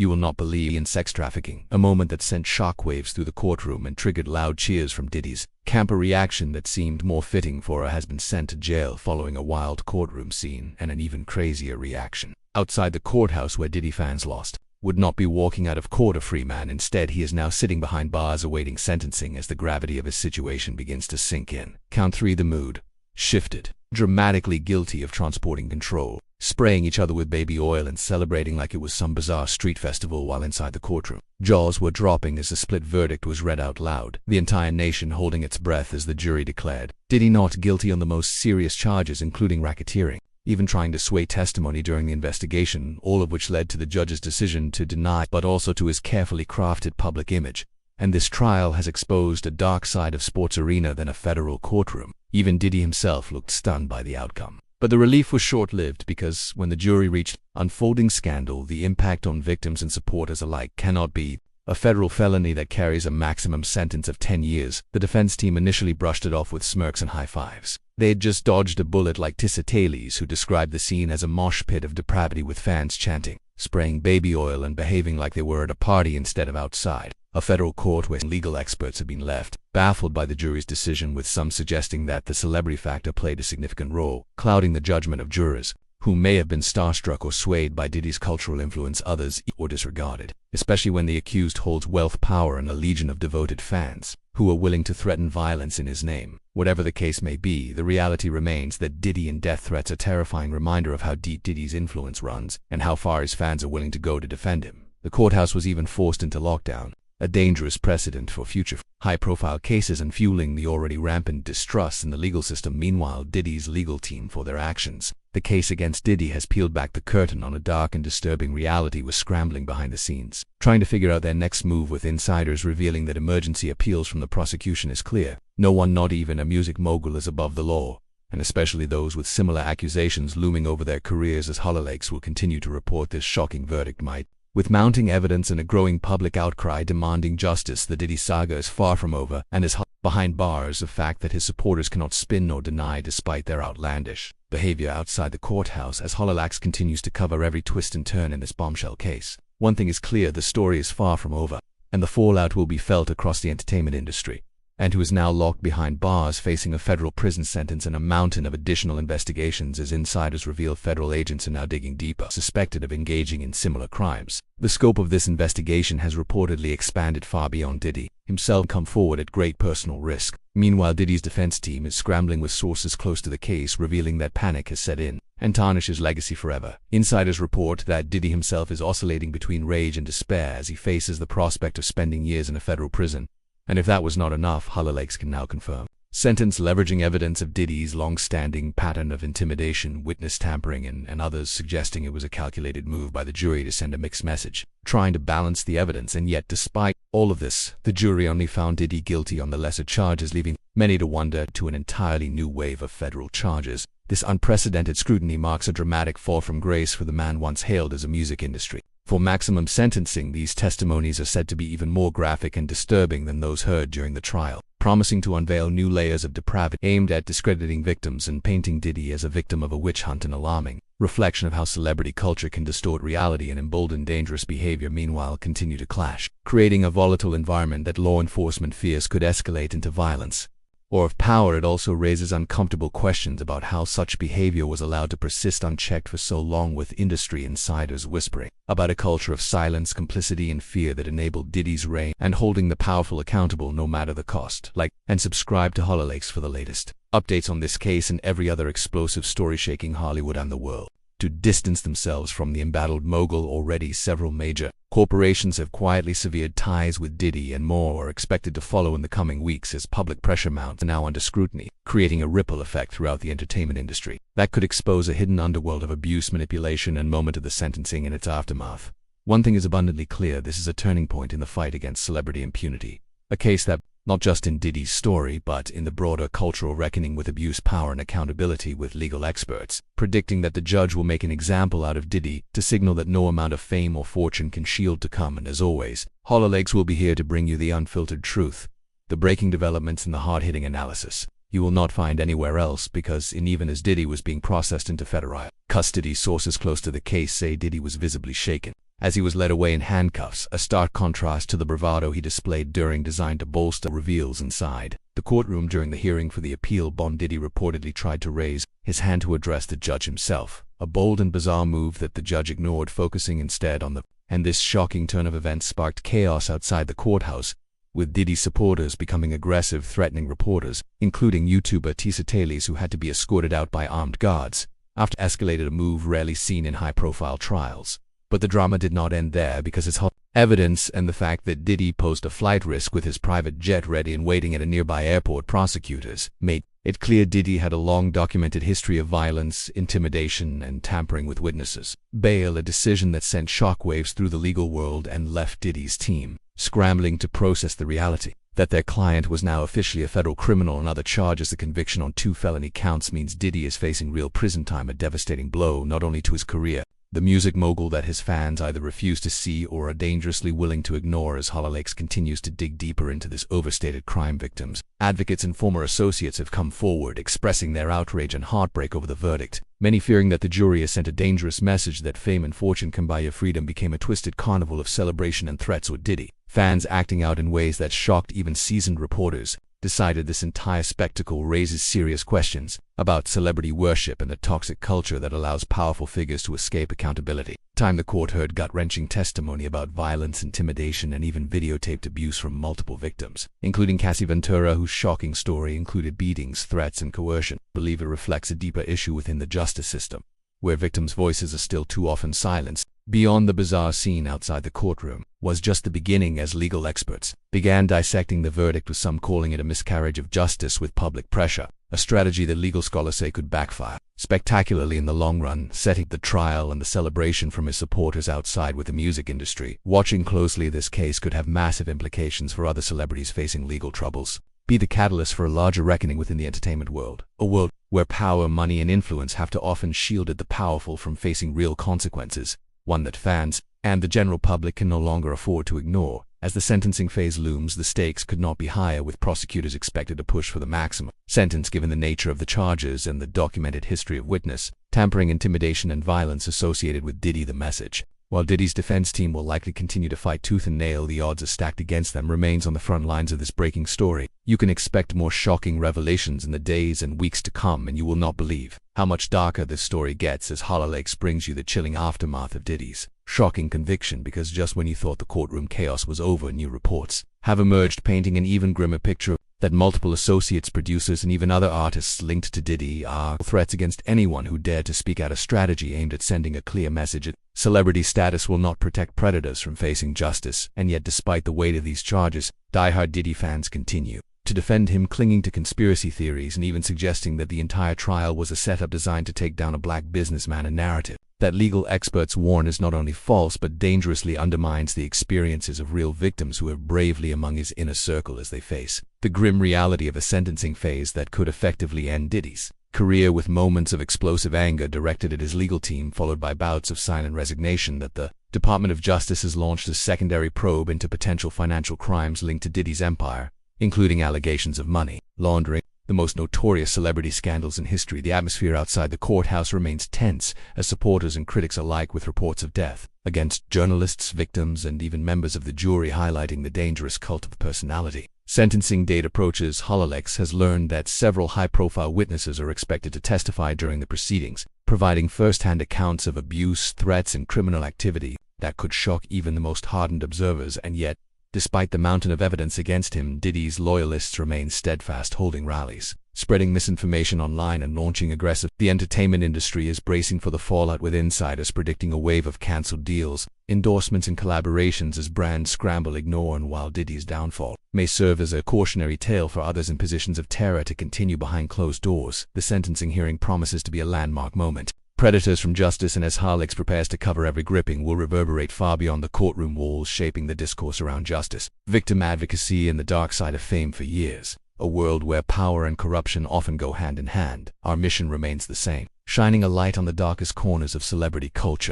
You will not believe in sex trafficking, a moment that sent shockwaves through the courtroom and triggered loud cheers from Diddy's camp, a reaction that seemed more fitting for a has been sent to jail following a wild courtroom scene, and an even crazier reaction outside the courthouse where Diddy fans lost would not be walking out of court a free man. Instead, he is now sitting behind bars awaiting sentencing as the gravity of his situation begins to sink in. Count 3. The mood shifted. Dramatically guilty of transporting control, spraying each other with baby oil and celebrating like it was some bizarre street festival while inside the courtroom. Jaws were dropping as the split verdict was read out loud, the entire nation holding its breath as the jury declared Diddy not guilty on the most serious charges, including racketeering, even trying to sway testimony during the investigation, all of which led to the judge's decision to deny, but also to his carefully crafted public image. And this trial has exposed a dark side of sports arena than a federal courtroom. Even Diddy himself looked stunned by the outcome. But the relief was short-lived, because when the jury reached unfolding scandal, the impact on victims and supporters alike cannot be a federal felony that carries a maximum sentence of 10 years. The defense team initially brushed it off with smirks and high fives. They had just dodged a bullet like Tissateles, who described the scene as a mosh pit of depravity with fans chanting, spraying baby oil and behaving like they were at a party instead of outside. A federal court where legal experts have been left baffled by the jury's decision, with some suggesting that the celebrity factor played a significant role, clouding the judgment of jurors who may have been starstruck or swayed by Diddy's cultural influence, others or disregarded, especially when the accused holds wealth, power, and a legion of devoted fans who are willing to threaten violence in his name. Whatever the case may be, the reality remains that Diddy and death threats are a terrifying reminder of how deep Diddy's influence runs and how far his fans are willing to go to defend him. The courthouse was even forced into lockdown, a dangerous precedent for future high-profile cases and fueling the already rampant distrust in the legal system. Meanwhile, Diddy's legal team, for their actions, the case against Diddy has peeled back the curtain on a dark and disturbing reality, was scrambling behind the scenes, trying to figure out their next move, with insiders revealing that emergency appeals from the prosecution is clear. No one, not even a music mogul, is above the law, and especially those with similar accusations looming over their careers, as HollyLeaks will continue to report this shocking verdict might. With mounting evidence and a growing public outcry demanding justice, the Diddy saga is far from over and is behind bars, a fact that his supporters cannot spin nor deny despite their outlandish behavior outside the courthouse. As HollyLeaks continues to cover every twist and turn in this bombshell case, one thing is clear: the story is far from over, and the fallout will be felt across the entertainment industry. And who is now locked behind bars, facing a federal prison sentence and a mountain of additional investigations, as insiders reveal federal agents are now digging deeper, suspected of engaging in similar crimes. The scope of this investigation has reportedly expanded far beyond Diddy himself, come forward at great personal risk. Meanwhile, Diddy's defense team is scrambling, with sources close to the case revealing that panic has set in and tarnished his legacy forever. Insiders report that Diddy himself is oscillating between rage and despair as he faces the prospect of spending years in a federal prison. And if that was not enough, HollyLeaks can now confirm sentence leveraging evidence of Diddy's long-standing pattern of intimidation, witness tampering, and others suggesting it was a calculated move by the jury to send a mixed message, trying to balance the evidence. And yet, despite all of this, the jury only found Diddy guilty on the lesser charges, leaving many to wonder to an entirely new wave of federal charges. This unprecedented scrutiny marks a dramatic fall from grace for the man once hailed as a music industry. For maximum sentencing, these testimonies are said to be even more graphic and disturbing than those heard during the trial, promising to unveil new layers of depravity aimed at discrediting victims and painting Diddy as a victim of a witch hunt, an alarming reflection of how celebrity culture can distort reality and embolden dangerous behavior, meanwhile continue to clash, creating a volatile environment that law enforcement fears could escalate into violence or of power. It also raises uncomfortable questions about how such behavior was allowed to persist unchecked for so long, with industry insiders whispering about a culture of silence, complicity, and fear that enabled Diddy's reign, and holding the powerful accountable no matter the cost. Like and subscribe to HollyLeaks for the latest updates on this case and every other explosive story shaking Hollywood and the world. To distance themselves from the embattled mogul, already several major corporations have quietly severed ties with Diddy, and more are expected to follow in the coming weeks as public pressure mounts, now under scrutiny, creating a ripple effect throughout the entertainment industry that could expose a hidden underworld of abuse, manipulation, and moment of the sentencing and its aftermath. One thing is abundantly clear: this is a turning point in the fight against celebrity impunity, a case that, not just in Diddy's story, but in the broader cultural reckoning with abuse, power, and accountability, with legal experts predicting that the judge will make an example out of Diddy to signal that no amount of fame or fortune can shield to come. And as always, HollyLeaks will be here to bring you the unfiltered truth, the breaking developments, and the hard-hitting analysis you will not find anywhere else, because even as Diddy was being processed into federal custody, sources close to the case say Diddy was visibly shaken as he was led away in handcuffs, a stark contrast to the bravado he displayed during designed to bolster reveals inside the courtroom. During the hearing for the appeal bond, Diddy reportedly tried to raise his hand to address the judge himself, a bold and bizarre move that the judge ignored, focusing instead on and this shocking turn of events sparked chaos outside the courthouse, with Diddy's supporters becoming aggressive, threatening reporters, including YouTuber Tisa Taylors, who had to be escorted out by armed guards after escalated, a move rarely seen in high-profile trials. But the drama did not end there, because its evidence and the fact that Diddy posed a flight risk with his private jet ready and waiting at a nearby airport, prosecutors made it clear Diddy had a long documented history of violence, intimidation, and tampering with witnesses' bail, a decision that sent shockwaves through the legal world and left Diddy's team scrambling to process the reality that their client was now officially a federal criminal on other charges. The conviction on 2 felony counts means Diddy is facing real prison time, a devastating blow not only to his career, the music mogul that his fans either refuse to see or are dangerously willing to ignore. As HollyLeaks continues to dig deeper into this overstated crime, victims, advocates, and former associates have come forward, expressing their outrage and heartbreak over the verdict. Many fearing that the jury has sent a dangerous message that fame and fortune can buy you freedom became a twisted carnival of celebration and threats, with Diddy fans acting out in ways that shocked even seasoned reporters. Decided this entire spectacle raises serious questions about celebrity worship and the toxic culture that allows powerful figures to escape accountability. The court heard gut-wrenching testimony about violence, intimidation, and even videotaped abuse from multiple victims, including Cassie Ventura, whose shocking story included beatings, threats, and coercion. I believe it reflects a deeper issue within the justice system, where victims' voices are still too often silenced. Beyond the bizarre scene outside the courtroom was just the beginning, as legal experts began dissecting the verdict, with some calling it a miscarriage of justice with public pressure, a strategy that legal scholars say could backfire spectacularly in the long run, setting the trial and the celebration from his supporters outside. With the music industry watching closely, this case could have massive implications for other celebrities facing legal troubles, be the catalyst for a larger reckoning within the entertainment world, a world where power, money, and influence have to often shielded the powerful from facing real consequences, one that fans and the general public can no longer afford to ignore. As the sentencing phase looms, the stakes could not be higher, with prosecutors expected to push for the maximum sentence given the nature of the charges and the documented history of witness tampering, intimidation, and violence associated with Diddy. The message, while Diddy's defense team will likely continue to fight tooth and nail, the odds are stacked against them, remains on the front lines of this breaking story. You can expect more shocking revelations in the days and weeks to come, and you will not believe how much darker this story gets as HollyLeaks brings you the chilling aftermath of Diddy's shocking conviction. Because just when you thought the courtroom chaos was over, new reports have emerged painting an even grimmer picture that multiple associates, producers, and even other artists linked to Diddy are threats against anyone who dared to speak out, a strategy aimed at sending a clear message that celebrity status will not protect predators from facing justice. And yet, despite the weight of these charges, diehard Diddy fans continue to defend him, clinging to conspiracy theories and even suggesting that the entire trial was a setup designed to take down a black businessman, a narrative that legal experts warn is not only false but dangerously undermines the experiences of real victims who have bravely among his inner circle as they face the grim reality of a sentencing phase that could effectively end Diddy's career, with moments of explosive anger directed at his legal team followed by bouts of silent resignation. That the Department of Justice has launched a secondary probe into potential financial crimes linked to Diddy's empire, including allegations of money laundering, the most notorious celebrity scandals in history. The atmosphere outside the courthouse remains tense as supporters and critics alike, with reports of death against journalists, victims, and even members of the jury, highlighting the dangerous cult of personality. Sentencing date approaches. HollyLeaks has learned that several high-profile witnesses are expected to testify during the proceedings, providing first-hand accounts of abuse, threats, and criminal activity that could shock even the most hardened observers. And yet, despite the mountain of evidence against him, Diddy's loyalists remain steadfast, holding rallies, spreading misinformation online, and launching aggressive. The entertainment industry is bracing for the fallout, with insiders predicting a wave of cancelled deals, endorsements, and collaborations as brands scramble ignore. And while Diddy's downfall may serve as a cautionary tale for others in positions of terror to continue behind closed doors, the sentencing hearing promises to be a landmark moment. Predators from justice, and as HollyLeaks prepares to cover every gripping, will reverberate far beyond the courtroom walls, shaping the discourse around justice, victim advocacy, and the dark side of fame for years. A world where power and corruption often go hand in hand, our mission remains the same: shining a light on the darkest corners of celebrity culture.